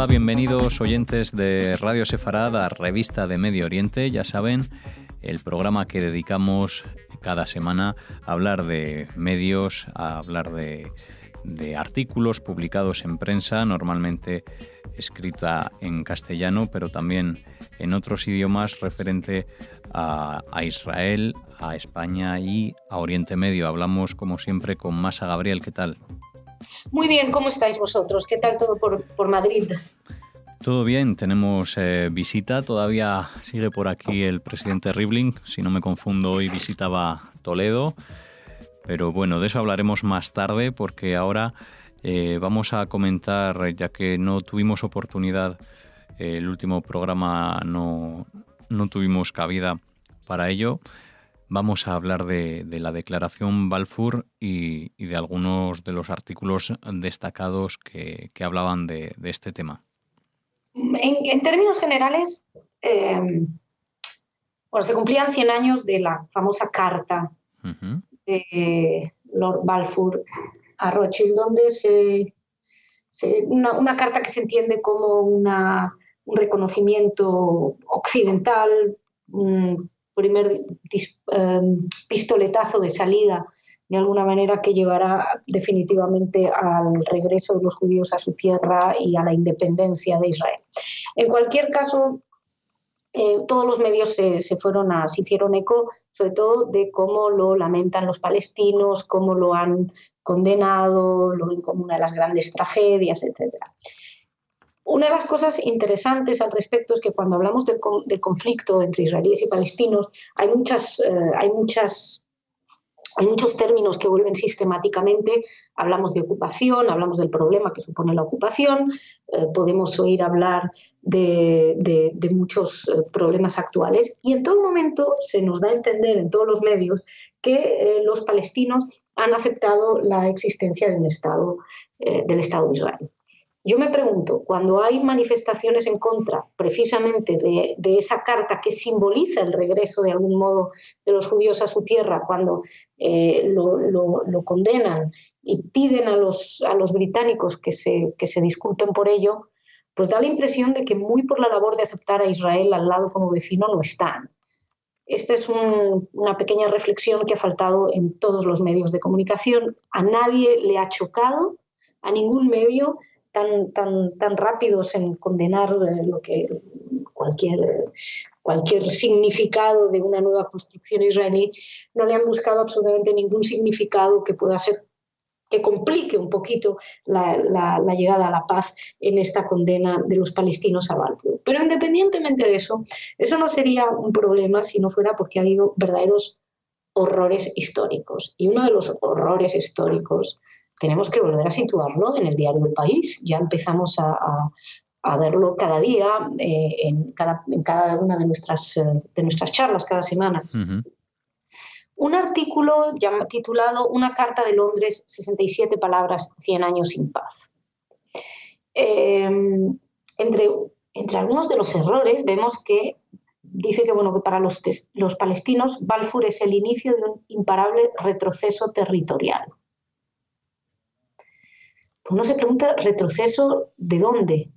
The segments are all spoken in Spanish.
bienvenidos oyentes de Radio Sefarad a Revista de Medio Oriente. Ya saben, el programa que dedicamos cada semana a hablar de medios, a hablar de artículos publicados en prensa, normalmente escrita en castellano, pero también en otros idiomas referente a Israel, a España y a Oriente Medio. Hablamos, como siempre, con Masa Gabriel. ¿Qué tal? Muy bien, ¿cómo estáis vosotros? ¿Qué tal todo por Madrid? Todo bien, tenemos visita, todavía sigue por aquí el presidente Rivlin, si no me confundo hoy visitaba Toledo, pero bueno, de eso hablaremos más tarde porque ahora vamos a comentar, ya que no tuvimos oportunidad, el último programa no tuvimos cabida para ello. Vamos a hablar de la declaración Balfour y de algunos de los artículos destacados que hablaban de este tema. En términos generales, se cumplían 100 años de la famosa carta de Lord Balfour a Rothschild, donde una carta que se entiende como un reconocimiento occidental, primer pistoletazo de salida, de alguna manera, que llevará definitivamente al regreso de los judíos a su tierra y a la independencia de Israel. En cualquier caso, todos los medios se hicieron eco, sobre todo de cómo lo lamentan los palestinos, cómo lo han condenado, lo ven como una de las grandes tragedias, etc. Una de las cosas interesantes al respecto es que cuando hablamos del conflicto entre israelíes y palestinos hay muchos términos que vuelven sistemáticamente. Hablamos de ocupación, hablamos del problema que supone la ocupación, podemos oír hablar de muchos problemas actuales, y en todo momento se nos da a entender en todos los medios que los palestinos han aceptado la existencia de un Estado, del Estado de Israel. Yo me pregunto, cuando hay manifestaciones en contra precisamente de esa carta que simboliza el regreso de algún modo de los judíos a su tierra, cuando lo condenan y piden a los británicos que se disculpen por ello, pues da la impresión de que muy por la labor de aceptar a Israel al lado como vecino no están. Esta es una pequeña reflexión que ha faltado en todos los medios de comunicación. A nadie le ha chocado, a ningún medio, tan rápidos en condenar lo que cualquier significado de una nueva construcción israelí. No le han buscado absolutamente ningún significado que pueda ser, que complique un poquito la llegada a la paz en esta condena de los palestinos a Balfour. Pero independientemente de eso no sería un problema si no fuera porque ha habido verdaderos horrores históricos. Y uno de los horrores históricos tenemos que volver a situarlo en el diario El País. Ya empezamos a verlo cada día, en cada una de nuestras charlas, cada semana. Uh-huh. Un artículo titulado Una carta de Londres, 67 palabras, 100 años sin paz. Entre algunos de los errores vemos que dice que para los palestinos Balfour es el inicio de un imparable retroceso territorial. Uno se pregunta, ¿retroceso de dónde?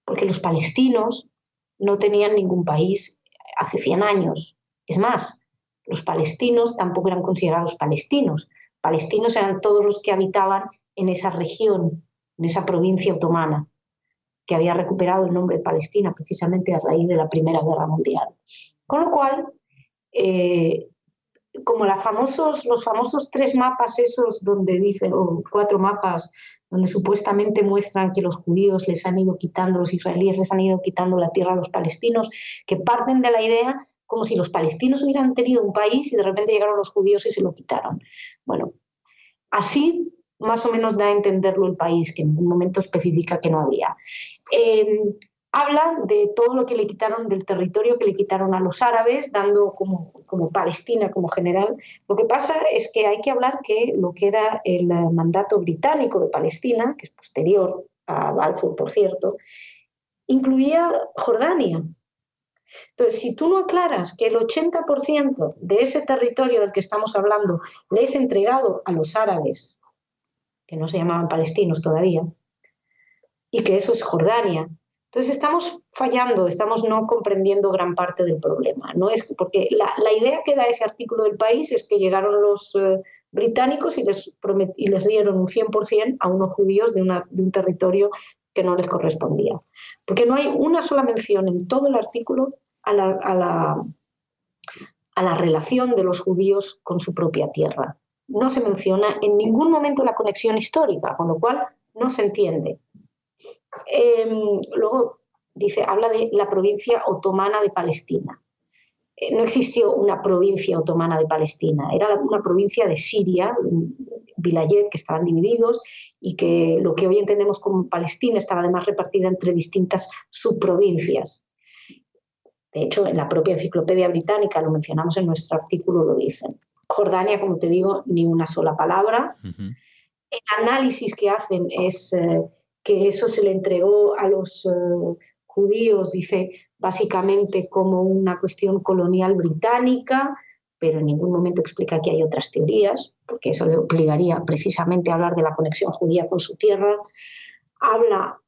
Porque los palestinos no tenían ningún país hace 100 años. Es más, los palestinos tampoco eran considerados palestinos. Palestinos eran todos los que habitaban en esa región, en esa provincia otomana, que había recuperado el nombre de Palestina precisamente a raíz de la Primera Guerra Mundial. Con lo cual, como los famosos 3 mapas esos donde dicen, o 4 mapas donde supuestamente muestran que los judíos les han ido quitando, los israelíes les han ido quitando la tierra a los palestinos, que parten de la idea como si los palestinos hubieran tenido un país y de repente llegaron los judíos y se lo quitaron. Bueno, así más o menos da a entenderlo El País, que en ningún momento especifica que no había. Habla de todo lo que le quitaron, del territorio que le quitaron a los árabes, dando como Palestina como general. Lo que pasa es que hay que hablar que lo que era el mandato británico de Palestina, que es posterior a Balfour, por cierto, incluía Jordania. Entonces, si tú no aclaras que el 80% de ese territorio del que estamos hablando le es entregado a los árabes, que no se llamaban palestinos todavía, y que eso es Jordania. Entonces estamos fallando, estamos no comprendiendo gran parte del problema. No es porque la idea que da ese artículo del País es que llegaron los británicos y les dieron un 100% a unos judíos de un territorio que no les correspondía. Porque no hay una sola mención en todo el artículo a la relación de los judíos con su propia tierra. No se menciona en ningún momento la conexión histórica, con lo cual no se entiende. Luego habla de la provincia otomana de Palestina. No existió una provincia otomana de Palestina, era una provincia de Siria, vilayet, que estaban divididos y que lo que hoy entendemos como Palestina estaba además repartida entre distintas subprovincias. De hecho, en la propia enciclopedia británica, lo mencionamos en nuestro artículo, lo dicen. Jordania, como te digo, ni una sola palabra. Uh-huh. El análisis que hacen es que eso se le entregó a los judíos, dice, básicamente como una cuestión colonial británica, pero en ningún momento explica que hay otras teorías, porque eso le obligaría precisamente a hablar de la conexión judía con su tierra. Habla,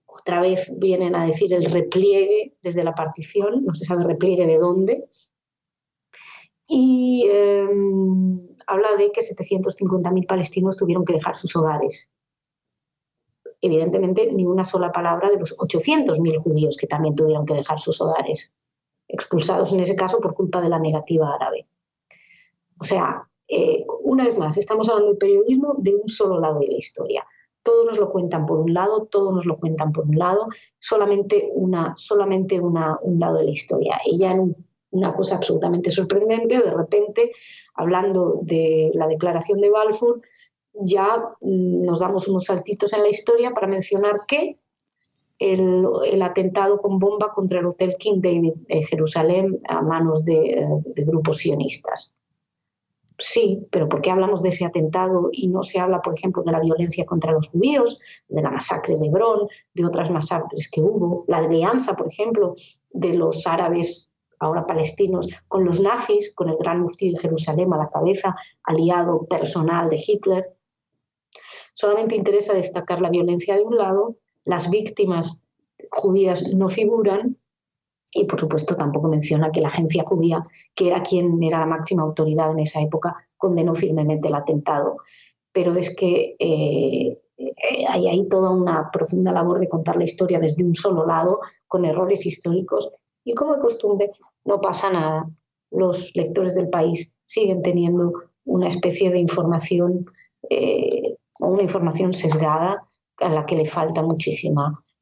otra vez vienen a decir el repliegue desde la partición, no se sabe repliegue de dónde, y habla de que 750.000 palestinos tuvieron que dejar sus hogares. Evidentemente, ni una sola palabra de los 800.000 judíos que también tuvieron que dejar sus hogares, expulsados en ese caso por culpa de la negativa árabe. O sea, una vez más, estamos hablando del periodismo de un solo lado de la historia. Todos nos lo cuentan por un lado, solamente un lado de la historia. Y ya en una cosa absolutamente sorprendente, de repente, hablando de la declaración de Balfour, ya nos damos unos saltitos en la historia para mencionar que el atentado con bomba contra el Hotel King David de Jerusalén a manos de grupos sionistas. Sí, pero ¿por qué hablamos de ese atentado y no se habla, por ejemplo, de la violencia contra los judíos, de la masacre de Hebrón, de otras masacres que hubo, la alianza, por ejemplo, de los árabes ahora palestinos con los nazis, con el gran muftí de Jerusalén a la cabeza, aliado personal de Hitler? Solamente interesa destacar la violencia de un lado, las víctimas judías no figuran y, por supuesto, tampoco menciona que la agencia judía, que era quien era la máxima autoridad en esa época, condenó firmemente el atentado. Pero es que hay ahí toda una profunda labor de contar la historia desde un solo lado, con errores históricos, y como de costumbre no pasa nada. Los lectores del País siguen teniendo una especie de información o una información sesgada a la que le falta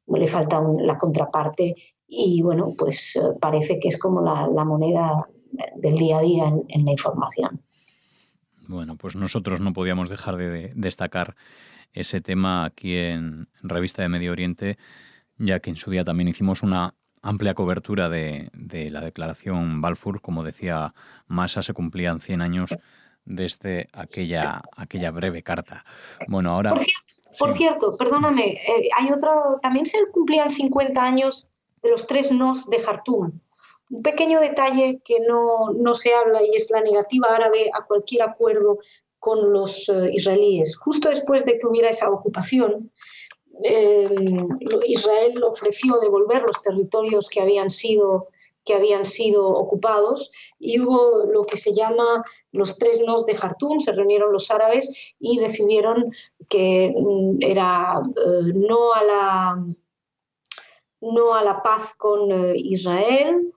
le falta la contraparte y bueno, pues parece que es como la moneda del día a día en la información. Bueno, pues nosotros no podíamos dejar de destacar ese tema aquí en Revista de Medio Oriente, ya que en su día también hicimos una amplia cobertura de la declaración Balfour. Como decía Massa, se cumplían 100 años desde aquella breve carta. Bueno, ahora... Por cierto, perdóname, hay otro, también se cumplían 50 años de los 3 nos de Jartum. Un pequeño detalle que no se habla y es la negativa árabe a cualquier acuerdo con los israelíes. Justo después de que hubiera esa ocupación, Israel ofreció devolver los territorios que habían sido ocupados y hubo lo que se llama los 3 nos de Jartum. Se reunieron los árabes y decidieron que era no a la paz con Israel,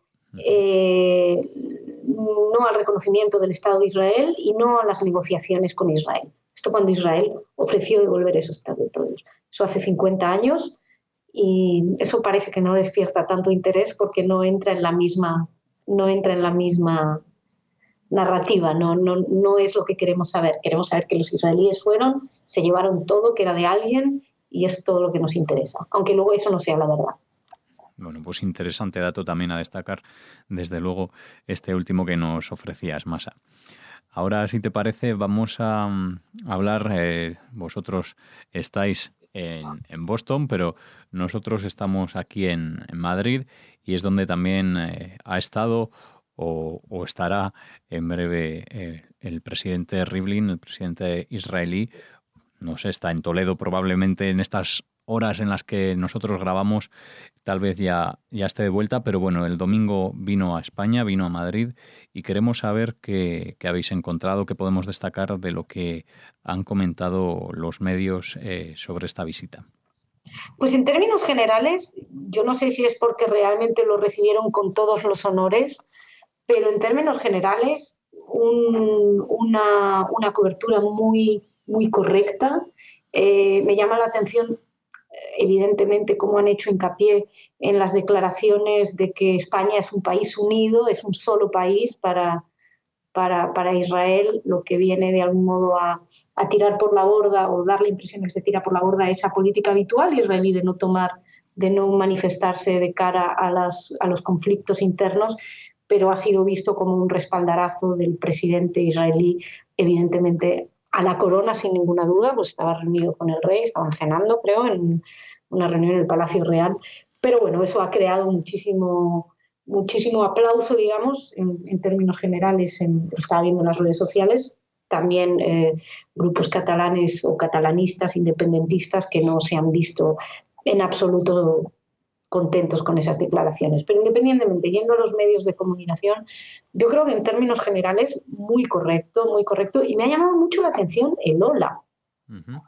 no al reconocimiento del Estado de Israel y no a las negociaciones con Israel. Esto cuando Israel ofreció devolver esos territorios. Eso hace 50 años y eso parece que no despierta tanto interés porque no entra en la misma narrativa, no es lo que queremos saber. Queremos saber que los israelíes se llevaron todo que era de alguien y es todo lo que nos interesa, aunque luego eso no sea la verdad. Bueno, pues interesante dato también a destacar, desde luego, este último que nos ofrecías, Massa. Ahora, si te parece, vamos a hablar, vosotros estáis en Boston, pero nosotros estamos aquí en Madrid y es donde también ha estado o estará en breve el presidente Rivlin, el presidente israelí. No sé, está en Toledo probablemente en estas horas en las que nosotros grabamos tal vez ya esté de vuelta, pero bueno, el domingo vino a España, vino a Madrid y queremos saber qué habéis encontrado, qué podemos destacar de lo que han comentado los medios sobre esta visita. Pues en términos generales, yo no sé si es porque realmente lo recibieron con todos los honores, pero en términos generales una cobertura muy, muy correcta. Me llama la atención, evidentemente, cómo han hecho hincapié en las declaraciones de que España es un país unido, es un solo país para Israel, lo que viene de algún modo a tirar por la borda o dar la impresión de que se tira por la borda esa política habitual israelí de no manifestarse de cara a los conflictos internos, pero ha sido visto como un respaldarazo del presidente israelí, evidentemente a la corona, sin ninguna duda, pues estaba reunido con el rey, estaban cenando, creo, en una reunión en el Palacio Real, pero bueno, eso ha creado muchísimo aplauso, digamos, en términos generales, lo estaba viendo en las redes sociales, también grupos catalanes o catalanistas, independentistas, que no se han visto en absoluto contentos con esas declaraciones. Pero independientemente, yendo a los medios de comunicación, yo creo que en términos generales, muy correcto, y me ha llamado mucho la atención el hola. Uh-huh.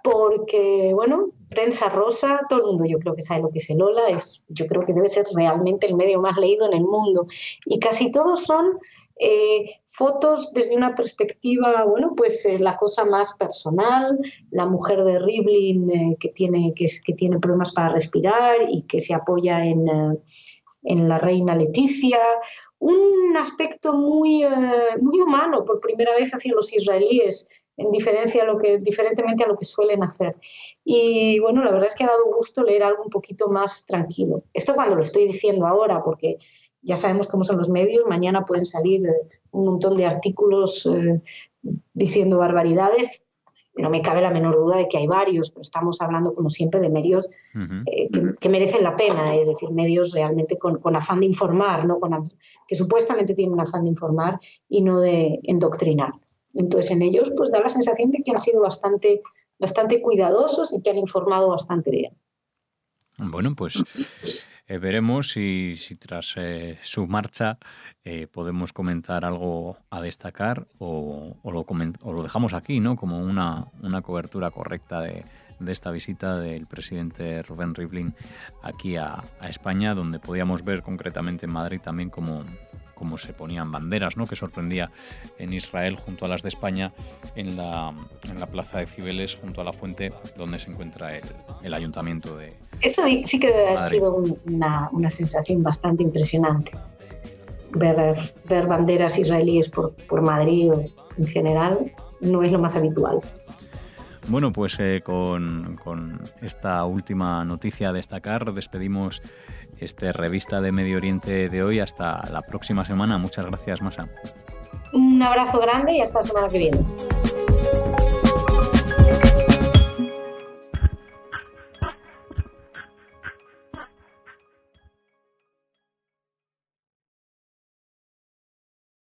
Porque, bueno, prensa rosa, todo el mundo yo creo que sabe lo que es el hola, yo creo que debe ser realmente el medio más leído en el mundo. Y casi todos son fotos desde una perspectiva, bueno, pues la cosa más personal, la mujer de Rivlin que tiene problemas para respirar y que se apoya en la reina Leticia, un aspecto muy humano por primera vez hacia los israelíes, diferentemente a lo que suelen hacer. Y bueno, la verdad es que ha dado gusto leer algo un poquito más tranquilo. Esto cuando lo estoy diciendo ahora, porque ya sabemos cómo son los medios, mañana pueden salir un montón de artículos diciendo barbaridades. No me cabe la menor duda de que hay varios, pero estamos hablando, como siempre, de medios que merecen la pena, es decir, medios realmente con afán de informar, ¿no? Que supuestamente tienen un afán de informar y no de endoctrinar. Entonces, en ellos pues da la sensación de que han sido bastante cuidadosos y que han informado bastante bien. Bueno, pues veremos si tras su marcha podemos comentar algo a destacar o lo dejamos aquí, ¿no? Como una cobertura correcta de esta visita del presidente Reuven Rivlin aquí a España, donde podíamos ver concretamente en Madrid también cómo se ponían banderas, ¿no? Que sorprendía en Israel junto a las de España en la plaza de Cibeles, junto a la fuente donde se encuentra el ayuntamiento de Eso sí que debe haber Madrid. Sido una sensación bastante impresionante. Ver banderas israelíes por Madrid en general no es lo más habitual. Bueno, pues con esta última noticia a destacar despedimos revista de Medio Oriente de hoy. Hasta la próxima semana. Muchas gracias, Masa. Un abrazo grande y hasta la semana que viene.